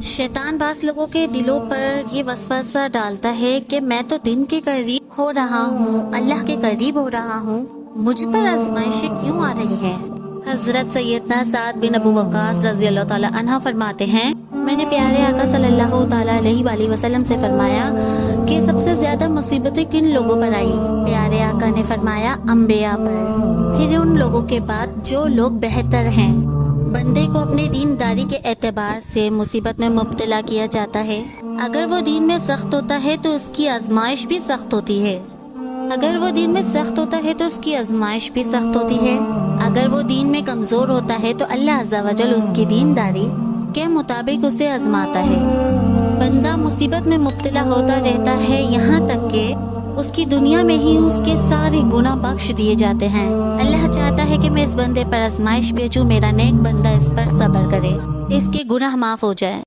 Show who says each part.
Speaker 1: शैतान बास लोगों के दिलों पर ये वसवसा डालता है कि मैं तो दिन के करीब हो रहा हूँ, अल्लाह के करीब हो रहा हूँ, मुझ पर आजमाइशें क्यों आ रही है। हजरत सैयदना साद बिन अबू वक्कास रज़ी अल्लाह ताला अन्हा फरमाते हैं, मैंने प्यारे आका सल्लल्लाहु ताला अलैहि वसल्लम से फरमाया कि सबसे ज्यादा मुसीबतें किन लोगों पर आई। प्यारे आका ने फरमाया अंबिया पर, फिर उन लोगों के बाद जो लोग बेहतर हैं। बंदे को अपने दीनदारी के एतबार से मुसीबत में मुब्तला किया जाता है। अगर वो दीन में सख्त होता है तो उसकी आजमाइश भी सख्त होती है। अगर वो दीन में सख्त होता है तो उसकी आजमाइश भी सख्त होती है। अगर वो दीन में कमजोर होता है तो अल्लाह अज़्ज़ा वजल उसकी दीनदारी के मुताबिक उसे आजमाता है। बंदा मुसीबत में मुब्तला होता रहता है, यहाँ तक कि उसकी दुनिया में ही उसके सारे गुनाह बख्श दिए जाते हैं। अल्लाह चाहता है कि मैं इस बंदे पर आजमाइश भेजूं, मेरा नेक बंदा इस पर सब्र करे, इसके गुनाह माफ हो जाए।